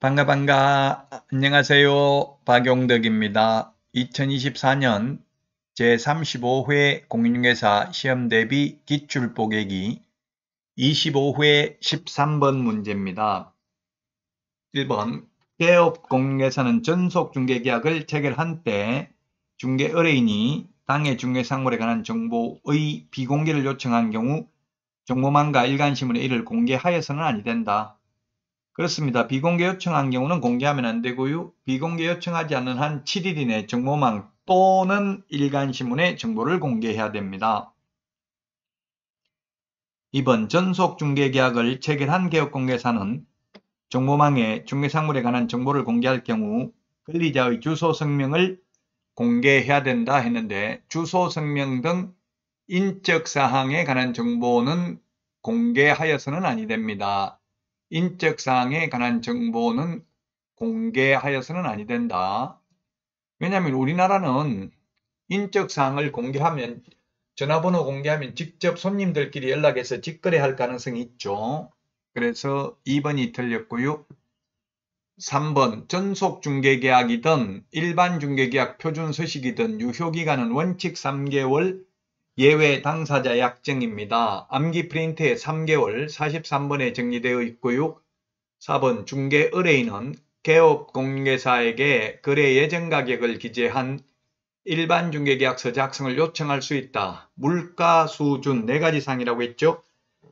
반가. 안녕하세요. 박용덕입니다. 2024년 제35회 공인중개사 시험대비 기출보객이 25회 13번 문제입니다. 1번 개업공인중개사는 전속중개계약을 체결한 때 중개의뢰인이 당해 중개상물에 관한 정보의 비공개를 요청한 경우 정보망과 일간신문에 이를 공개하여서는 아니 된다. 그렇습니다. 비공개 요청한 경우는 공개하면 안 되고요. 비공개 요청하지 않는 한 7일 이내 정보망 또는 일간신문에 정보를 공개해야 됩니다. 2번 전속중개계약을 체결한 개업공개사는 정보망에 중개상물에 관한 정보를 공개할 경우 권리자의 주소 성명을 공개해야 된다 했는데 주소 성명 등 인적사항에 관한 정보는 공개하여서는 아니 됩니다. 인적사항에 관한 정보는 공개하여서는 아니 된다. 왜냐하면 우리나라는 인적사항을 공개하면 전화번호 공개하면 직접 손님들끼리 연락해서 직거래할 가능성이 있죠. 그래서 2번이 틀렸고요. 3번 전속중개계약이든 일반중개계약 표준서식이든 유효기간은 원칙 3개월 예외 당사자 약정입니다. 암기 프린트에 3개월 43번에 정리되어 있고요. 4번 중개 의뢰인은 개업공개사에게 거래 예정 가격을 기재한 일반 중개계약서 작성을 요청할 수 있다. 물가 수준 4가지 사항이라고 했죠.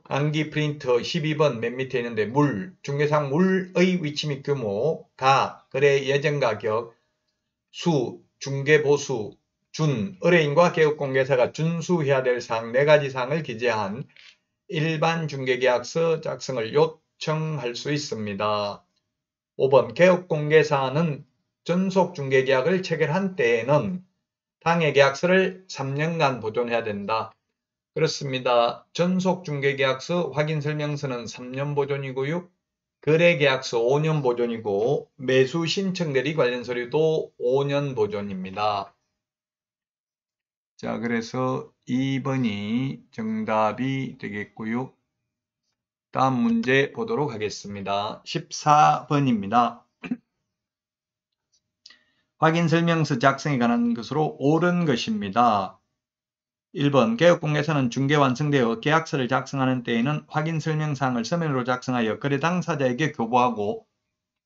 암기 프린트 12번 맨 밑에 있는데 물, 중개상 물의 위치 및 규모, 가, 거래 예정 가격, 수, 중개보수, 준, 의뢰인과 개업공개사가 준수해야 될 사항 4가지 사항을 기재한 일반 중개계약서 작성을 요청할 수 있습니다. 5번 개업공개사는 전속중개계약을 체결한 때에는 당해 계약서를 3년간 보존해야 된다. 그렇습니다. 전속중개계약서 확인설명서는 3년 보존이고요. 거래계약서 5년 보존이고 매수신청대리 관련 서류도 5년 보존입니다. 자, 그래서 2번이 정답이 되겠고요. 다음 문제 보도록 하겠습니다. 14번입니다. 확인설명서 작성에 관한 것으로 옳은 것입니다. 1번 개업공개사는 중개 완성되어 계약서를 작성하는 때에는 확인설명사항을 서면으로 작성하여 거래 당사자에게 교부하고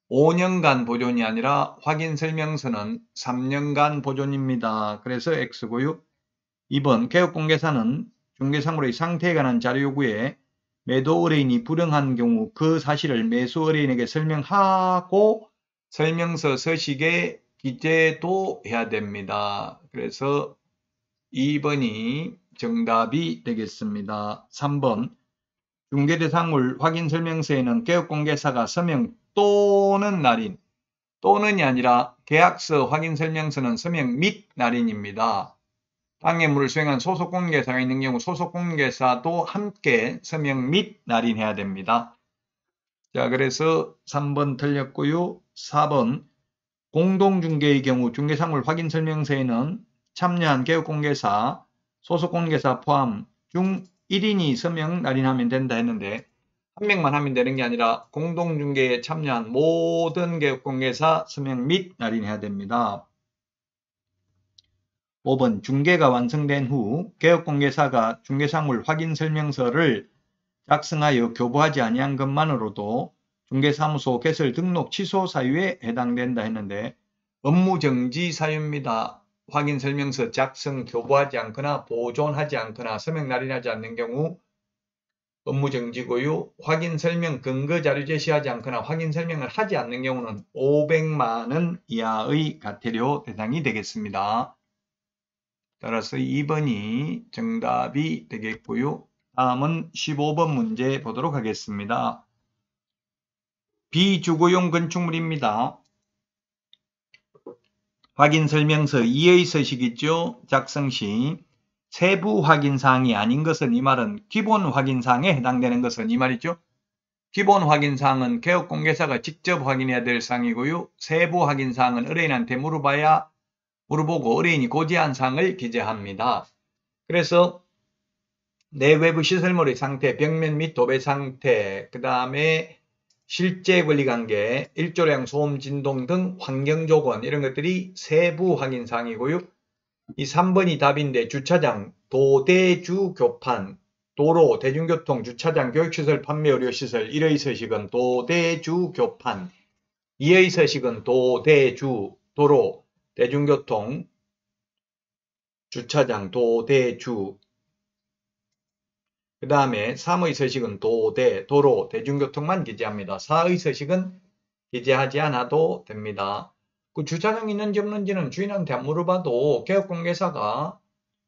5년간 보존이 아니라 확인설명서는 3년간 보존입니다. 그래서 X고요. 2번 개업공개사는 중개상물의 상태에 관한 자료 요구에 매도 의뢰인이 불응한 경우 그 사실을 매수 의뢰인에게 설명하고 설명서 서식에 기재도 해야 됩니다. 그래서 2번이 정답이 되겠습니다. 3번 중개대상물 확인설명서에는 개업공개사가 서명 또는 날인, 또는이 아니라 계약서 확인설명서는 서명 및 날인입니다. 당해물을 수행한 소속공개사가 있는 경우 소속공개사도 함께 서명 및 날인해야 됩니다. 자, 그래서 3번 틀렸고요. 4번 공동중개의 경우 중개상물 확인설명서에는 참여한 개업공개사, 소속공개사 포함 중 1인이 서명 날인하면 된다 했는데 한 명만 하면 되는 게 아니라 공동중개에 참여한 모든 개업공개사 서명 및 날인해야 됩니다. 5번 중개가 완성된 후 개업공개사가 중개상물 확인설명서를 작성하여 교부하지 아니한 것만으로도 중개사무소 개설 등록 취소 사유에 해당된다 했는데 업무정지 사유입니다. 확인설명서 작성, 교부하지 않거나 보존하지 않거나 서명 날인하지 않는 경우 업무정지고요. 확인설명 근거자료 제시하지 않거나 확인설명을 하지 않는 경우는 500만원 이하의 과태료 대상이 되겠습니다. 따라서 2번이 정답이 되겠고요. 다음은 15번 문제 보도록 하겠습니다. 비주거용 건축물입니다. 확인설명서 2의 서식 있죠. 작성 시 세부 확인사항이 아닌 것은 이 말은 기본 확인사항에 해당되는 것은 이 말이죠. 기본 확인사항은 개업공개사가 직접 확인해야 될 사항이고요. 세부 확인사항은 의뢰인한테 물어보고 의뢰인이 고지한 사항을 기재합니다. 그래서 내외부 시설물의 상태, 벽면 및 도배 상태, 그 다음에 실제 권리관계, 일조량, 소음, 진동 등 환경조건 이런 것들이 세부 확인사항이고요. 이 3번이 답인데 주차장, 도대주 교판, 도로, 대중교통, 주차장, 교육시설, 판매, 의료시설 1의 서식은 도대주 교판, 2의 서식은 도대주, 도로, 대중교통, 주차장, 도대주. 그 다음에 3의 서식은 도대, 도로, 대중교통만 기재합니다. 4의 서식은 기재하지 않아도 됩니다. 그 주차장 있는지 없는지는 주인한테 안 물어봐도 개업공개사가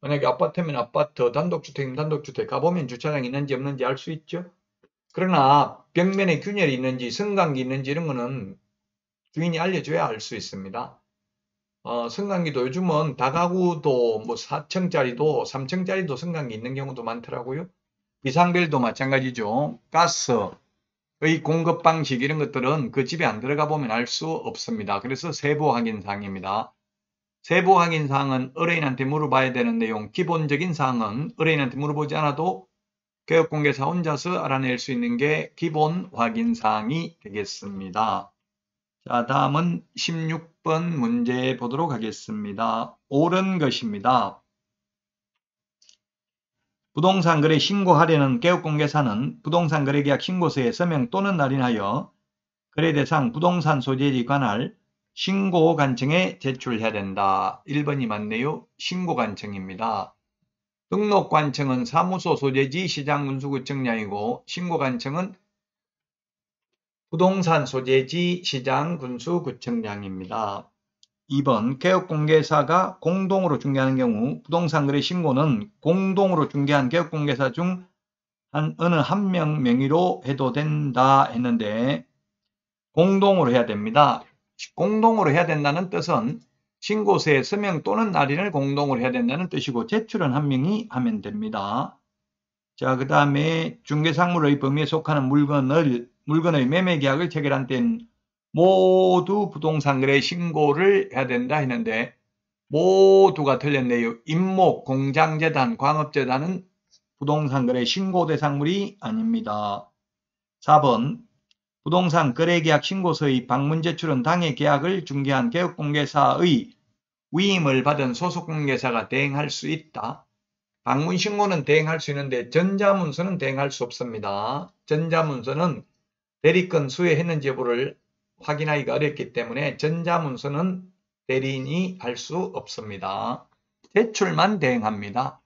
만약에 아파트면 아파트, 단독주택이면 단독주택 가보면 주차장 있는지 없는지 알 수 있죠. 그러나 벽면에 균열이 있는지 승강기 있는지 이런 거는 주인이 알려줘야 알 수 있습니다. 승강기도 요즘은 다가구도 뭐 4층짜리도 3층짜리도 승강기 있는 경우도 많더라고요. 비상벨도 마찬가지죠. 가스의 공급 방식 이런 것들은 그 집에 안 들어가 보면 알 수 없습니다. 그래서 세부 확인 사항입니다. 세부 확인 사항은 의뢰인한테 물어봐야 되는 내용, 기본적인 사항은 의뢰인한테 물어보지 않아도 개업공개사 혼자서 알아낼 수 있는 게 기본 확인 사항이 되겠습니다. 자, 다음은 16번 문제 보도록 하겠습니다. 옳은 것입니다. 부동산 거래 신고하려는 개업공개사는 부동산 거래계약 신고서에 서명 또는 날인하여 거래대상 부동산 소재지에 관할 신고관청에 제출해야 된다. 1번이 맞네요. 신고관청입니다. 등록관청은 사무소 소재지 시장군수구청장이고 신고관청은 부동산 소재지 시장군수구청장입니다. 2번 개업공개사가 공동으로 중개하는 경우 부동산 거래 신고는 공동으로 중개한 개업공개사 중 어느 한 명 명의로 해도 된다 했는데 공동으로 해야 됩니다. 공동으로 해야 된다는 뜻은 신고서에 서명 또는 날인을 공동으로 해야 된다는 뜻이고 제출은 한 명이 하면 됩니다. 자, 그 다음에 중개상물의 범위에 속하는 물건의 매매계약을 체결한 때는 모두 부동산 거래 신고를 해야 된다 했는데 모두가 틀렸네요. 임목, 공장재단, 광업재단은 부동산 거래 신고 대상물이 아닙니다. 4번 부동산 거래계약 신고서의 방문 제출은 당해 계약을 중개한 개업공개사의 위임을 받은 소속공개사가 대행할 수 있다. 방문 신고는 대행할 수 있는데 전자문서는 대행할 수 없습니다. 전자문서는 대리권 수여했는지 여부를 확인하기가 어렵기 때문에 전자문서는 대리인이 할 수 없습니다. 제출만 대행합니다.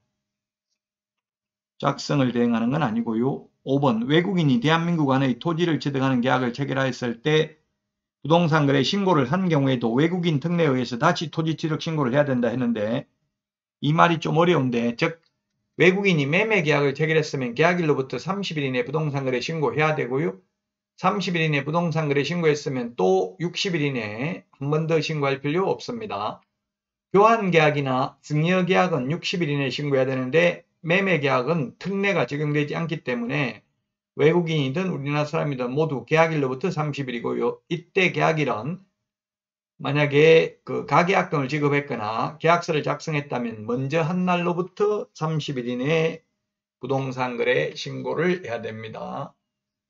작성을 대행하는 건 아니고요. 5번 외국인이 대한민국 안의 토지를 취득하는 계약을 체결하였을 때 부동산 거래 신고를 한 경우에도 외국인 특례에 의해서 다시 토지 취득 신고를 해야 된다 했는데 이 말이 좀 어려운데 즉 외국인이 매매 계약을 체결했으면 계약일로부터 30일 이내 부동산 거래 신고해야 되고요. 30일 이내 부동산 거래 신고했으면 또 60일 이내에 한 번 더 신고할 필요 없습니다. 교환 계약이나 증여 계약은 60일 이내에 신고해야 되는데 매매 계약은 특례가 적용되지 않기 때문에 외국인이든 우리나라 사람이든 모두 계약일로부터 30일이고요. 이때 계약일은 만약에 그 가계약금을 지급했거나 계약서를 작성했다면 먼저 한 날로부터 30일 이내에 부동산 거래 신고를 해야 됩니다.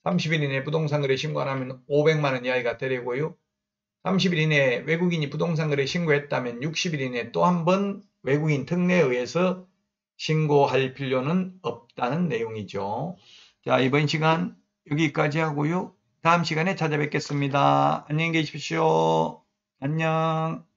30일 이내에 부동산 거래 신고 안 하면 500만 원 이하가 되고요. 30일 이내에 외국인이 부동산 거래 신고했다면 60일 이내에 또 한 번 외국인 특례에 의해서 신고할 필요는 없다는 내용이죠. 자, 이번 시간 여기까지 하고요. 다음 시간에 찾아뵙겠습니다. 안녕히 계십시오. 안녕.